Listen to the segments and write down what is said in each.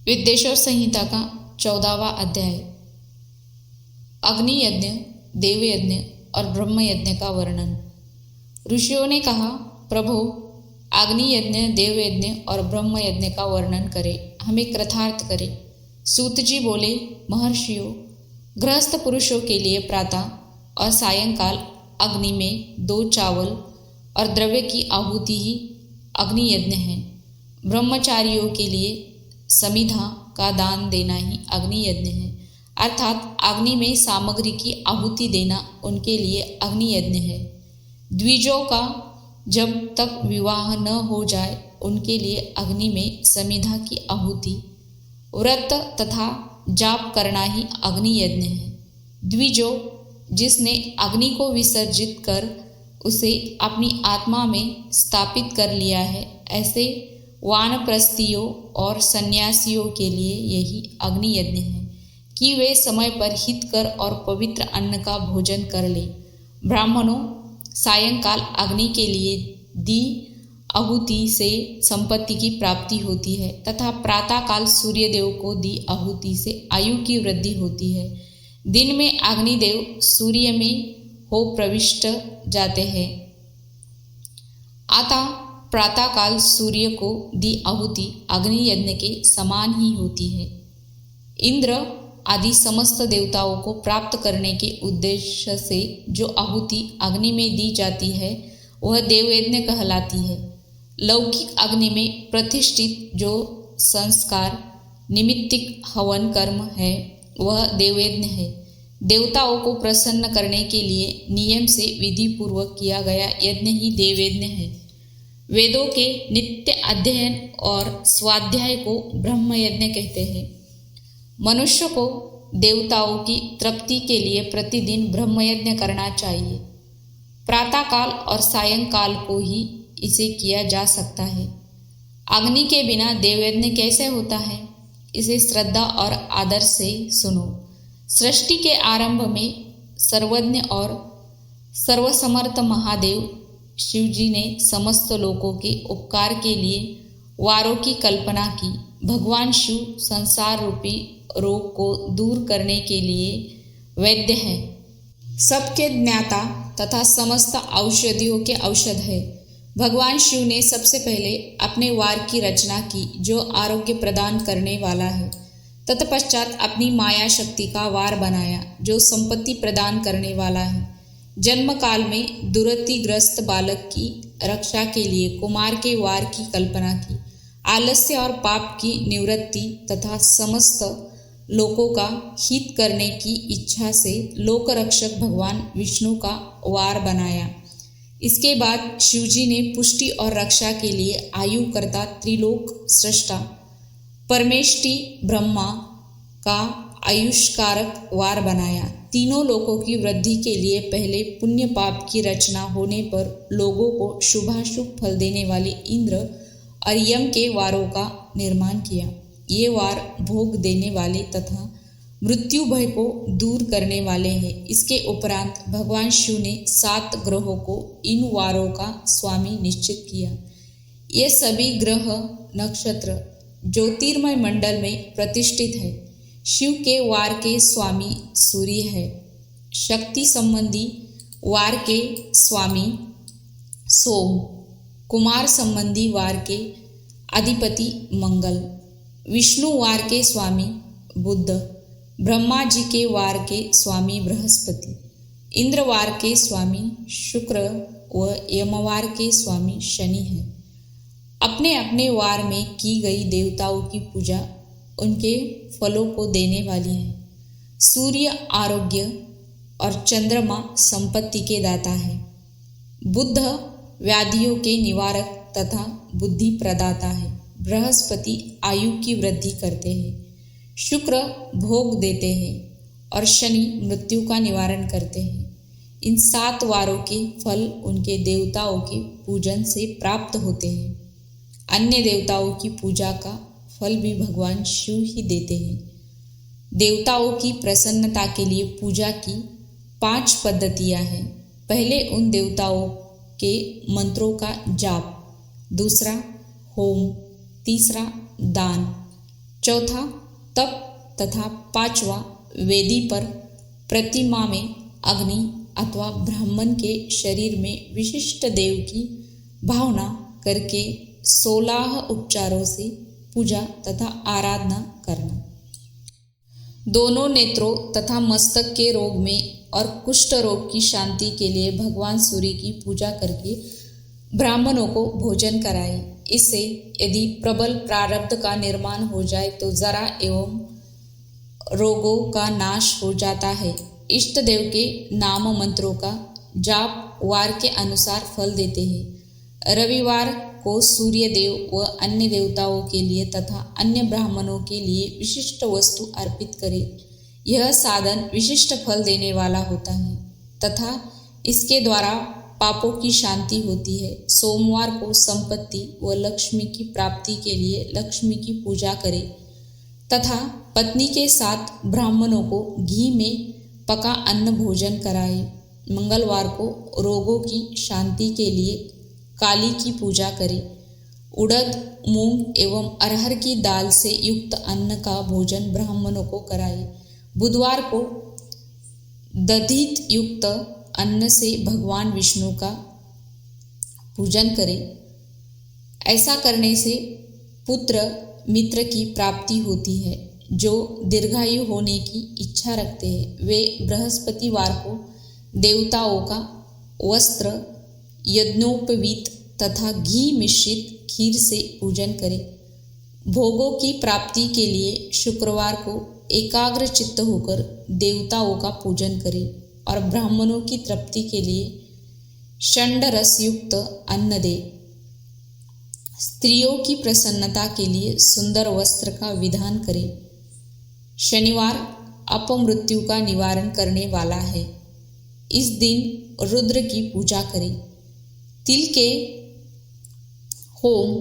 विद्येश्वर संहिता का 14वां अध्याय। अग्नि यज्ञ, देव यज्ञ और ब्रह्म यज्ञ का वर्णन। ऋषियों ने कहा, प्रभु, अग्नि यज्ञ, देव यज्ञ और ब्रह्म यज्ञ का वर्णन करें, हमें कृतार्थ करें। सूत जी बोले, महर्षियों, गृहस्थ पुरुषों के लिए प्रातः और सायंकाल अग्नि में 2 चावल और द्रव्य की आहुति ही अग्नि यज्ञ है। ब्रह्मचारियों के लिए समिधा का दान देना ही अग्नि यज्ञ है, अर्थात अग्नि में सामग्री की आहुति देना उनके लिए अग्नि यज्ञ है। द्विजों का जब तक विवाह न हो जाए उनके लिए अग्नि में समिधा की आहुति, व्रत तथा जाप करना ही अग्नि यज्ञ है। द्विजो, जिसने अग्नि को विसर्जित कर उसे अपनी आत्मा में स्थापित कर लिया है, ऐसे वानप्रस्थियों और सन्यासियों के लिए यही अग्नि यज्ञ है कि वे समय पर हितकर और पवित्र अन्न का भोजन कर ले। ब्राह्मणों, सायंकाल अग्नि के लिए दी आहुति से संपत्ति की प्राप्ति होती है तथा प्रातःकाल सूर्यदेव को दी आहुति से आयु की वृद्धि होती है। दिन में अग्निदेव सूर्य में हो प्रविष्ट जाते हैं, अतः प्रातःकाल सूर्य को दी आहुति अग्नि यज्ञ के समान ही होती है। इंद्र आदि समस्त देवताओं को प्राप्त करने के उद्देश्य से जो आहुति अग्नि में दी जाती है वह देवयज्ञ कहलाती है। लौकिक अग्नि में प्रतिष्ठित जो संस्कार निमित्तिक हवन कर्म है वह देवयज्ञ है। देवताओं को प्रसन्न करने के लिए नियम से विधि पूर्वक किया गया यज्ञ ही देवयज्ञ है। वेदों के नित्य अध्ययन और स्वाध्याय को ब्रह्म यज्ञ कहते हैं। मनुष्य को देवताओं की तृप्ति के लिए प्रतिदिन ब्रह्म यज्ञ करना चाहिए। प्रातःकाल और सायंकाल को ही इसे किया जा सकता है। अग्नि के बिना देवयज्ञ कैसे होता है, इसे श्रद्धा और आदर से सुनो। सृष्टि के आरंभ में सर्वज्ञ और सर्वसमर्थ महादेव शिवजी ने समस्त लोकों के उपकार के लिए वारों की कल्पना की। भगवान शिव संसार रूपी रोग को दूर करने के लिए वैद्य है, सबके ज्ञाता तथा समस्त औषधियों के औषध है। भगवान शिव ने सबसे पहले अपने वार की रचना की जो आरोग्य प्रदान करने वाला है। तत्पश्चात अपनी माया शक्ति का वार बनाया जो संपत्ति प्रदान करने वाला है। जन्म काल में दुर्गतिग्रस्त बालक की रक्षा के लिए कुमार के वार की कल्पना की। आलस्य और पाप की निवृत्ति तथा समस्त लोकों का हित करने की इच्छा से लोक रक्षक भगवान विष्णु का वार बनाया। इसके बाद शिवजी ने पुष्टि और रक्षा के लिए आयु करता त्रिलोक सृष्टा परमेष्टि ब्रह्मा का आयुष्कारक वार बनाया। तीनों लोकों की वृद्धि के लिए पहले पुण्य पाप की रचना होने पर लोगों को शुभाशुभ फल देने वाले इंद्र और यम के वारों का निर्माण किया। ये वार भोग देने वाले तथा मृत्यु भय को दूर करने वाले हैं। इसके उपरांत भगवान शिव ने 7 ग्रहों को इन वारों का स्वामी निश्चित किया। ये सभी ग्रह नक्षत्र ज्योतिर्मय मंडल में प्रतिष्ठित है। शिव के वार के स्वामी सूर्य है। शक्ति संबंधी वार के स्वामी सोम, कुमार संबंधी वार के अधिपति मंगल, विष्णु वार के स्वामी बुध, ब्रह्मा जी के वार के स्वामी बृहस्पति, इंद्र वार के स्वामी शुक्र व यमवार के स्वामी शनि है। अपने अपने वार में की गई देवताओं की पूजा उनके फलों को देने वाली है। सूर्य आरोग्य और चंद्रमा संपत्ति के दाता है। बुध व्याधियों के निवारक तथा बुद्धि प्रदाता है। बृहस्पति आयु की वृद्धि करते हैं। शुक्र भोग देते हैं और शनि मृत्यु का निवारण करते हैं। इन 7 वारों के फल उनके देवताओं के पूजन से प्राप्त होते हैं। अन्य देवताओं की पूजा का फल भी भगवान शिव ही देते हैं। देवताओं की प्रसन्नता के लिए पूजा की 5 पद्धतियां हैं। पहले उन देवताओं के मंत्रों का जाप, दूसरा होम, तीसरा दान, चौथा तप तथा पांचवा वेदी पर प्रतिमा में अग्नि अथवा ब्राह्मण के शरीर में विशिष्ट देव की भावना करके 16 उपचारों से पूजा तथा आराधना करना। दोनों नेत्रों तथा मस्तक के रोग में और कुष्ठ रोग की शांति के लिए भगवान सूर्य की पूजा करके ब्राह्मणों को भोजन कराए। इससे यदि प्रबल प्रारब्ध का निर्माण हो जाए तो जरा एवं रोगों का नाश हो जाता है। इष्ट देव के नाम मंत्रों का जाप वार के अनुसार फल देते हैं। रविवार को सूर्य देव व अन्य देवताओं के लिए तथा अन्य ब्राह्मणों के लिए विशिष्ट वस्तु अर्पित करें। यह साधन विशिष्ट फल देने वाला होता है तथा इसके द्वारा पापों की शांति होती है। सोमवार को संपत्ति व लक्ष्मी की प्राप्ति के लिए लक्ष्मी की पूजा करें तथा पत्नी के साथ ब्राह्मणों को घी में पका अन्न भोजन कराए। मंगलवार को रोगों की शांति के लिए काली की पूजा करें। उड़द, मूंग एवं अरहर की दाल से युक्त अन्न का भोजन ब्राह्मणों को कराए। बुधवार को दधित युक्त अन्न से भगवान विष्णु का पूजन करें। ऐसा करने से पुत्र मित्र की प्राप्ति होती है जो दीर्घायु होने की इच्छा रखते हैं। वे बृहस्पतिवार को देवताओं का वस्त्र यज्ञोपवीत तथा घी मिश्रित खीर से पूजन करें। भोगों की प्राप्ति के लिए शुक्रवार को एकाग्र चित्त होकर देवताओं का पूजन करें और ब्राह्मणों की तृप्ति के लिए षंड रस युक्त अन्न दे। स्त्रियों की प्रसन्नता के लिए सुंदर वस्त्र का विधान करें। शनिवार अपमृत्यु का निवारण करने वाला है। इस दिन रुद्र की पूजा करें। तिल के होम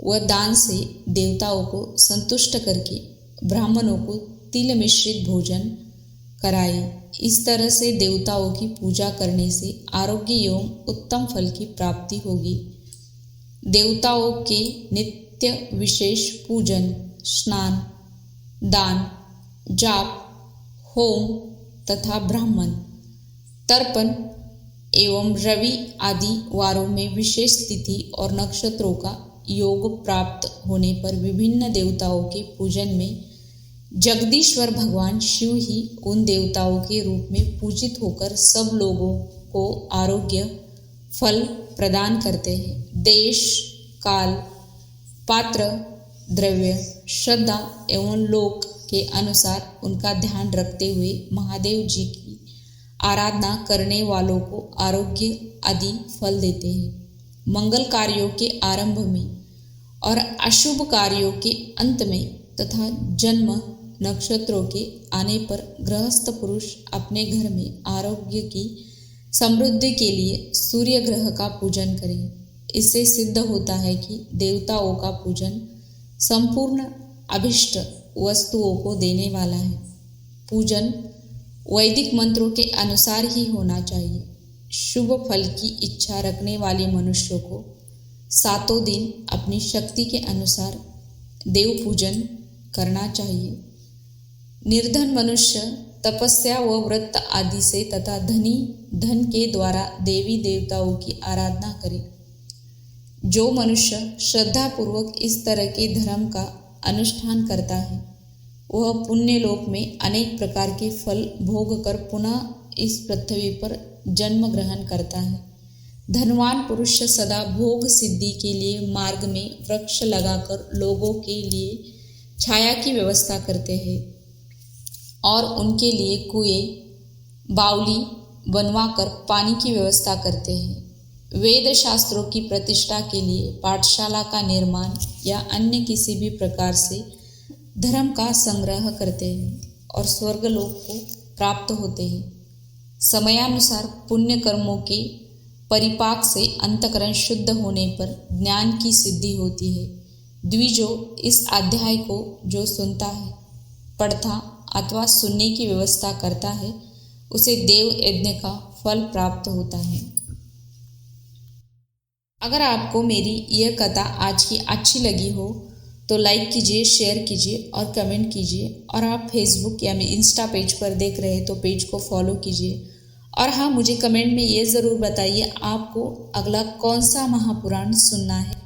व दान से देवताओं को संतुष्ट करके ब्राह्मणों को तिल मिश्रित भोजन कराए। इस तरह से देवताओं की पूजा करने से आरोग्य एवं उत्तम फल की प्राप्ति होगी। देवताओं के नित्य विशेष पूजन, स्नान, दान, जाप, होम तथा ब्राह्मण, तर्पण एवं रवि आदि वारों में विशेष तिथि और नक्षत्रों का योग प्राप्त होने पर विभिन्न देवताओं के पूजन में जगदीश्वर भगवान शिव ही उन देवताओं के रूप में पूजित होकर सब लोगों को आरोग्य फल प्रदान करते हैं। देश, काल, पात्र, द्रव्य, श्रद्धा एवं लोक के अनुसार उनका ध्यान रखते हुए महादेव जी की आराधना करने वालों को आरोग्य आदि फल देते हैं। मंगल कार्यों के आरंभ में और अशुभ कार्यों के अंत में तथा जन्म नक्षत्रों के आने पर गृहस्थ पुरुष अपने घर में आरोग्य की समृद्धि के लिए सूर्य ग्रह का पूजन करें। इससे सिद्ध होता है कि देवताओं का पूजन संपूर्ण अभिष्ट वस्तुओं को देने वाला है। पूजन वैदिक मंत्रों के अनुसार ही होना चाहिए। शुभ फल की इच्छा रखने वाले मनुष्यों को 7 दिन अपनी शक्ति के अनुसार देव पूजन करना चाहिए। निर्धन मनुष्य तपस्या व व्रत आदि से तथा धनी धन के द्वारा देवी देवताओं की आराधना करे। जो मनुष्य श्रद्धापूर्वक इस तरह के धर्म का अनुष्ठान करता है वह पुण्य लोक में अनेक प्रकार के फल भोग कर पुनः इस पृथ्वी पर जन्म ग्रहण करता है। धनवान पुरुष सदा भोग सिद्धि के लिए मार्ग में वृक्ष लगाकर लोगों के लिए छाया की व्यवस्था करते हैं और उनके लिए कुएं, बावली बनवाकर पानी की व्यवस्था करते हैं। वेद शास्त्रों की प्रतिष्ठा के लिए पाठशाला का निर्माण या अन्य किसी भी प्रकार से धर्म का संग्रह करते हैं और स्वर्गलोक को प्राप्त होते हैं। समयानुसार पुण्य कर्मों के परिपाक से अंतकरण शुद्ध होने पर ज्ञान की सिद्धि होती है। द्विजो इस अध्याय को जो सुनता है, पढ़ता अथवा सुनने की व्यवस्था करता है उसे देव यज्ञ का फल प्राप्त होता है। अगर आपको मेरी यह कथा आज की अच्छी लगी हो तो लाइक कीजिए, शेयर कीजिए और कमेंट कीजिए। और आप फेसबुक या इंस्टा पेज पर देख रहे हैं तो पेज को फॉलो कीजिए। और हाँ, मुझे कमेंट में ये ज़रूर बताइए आपको अगला कौन सा महापुराण सुनना है।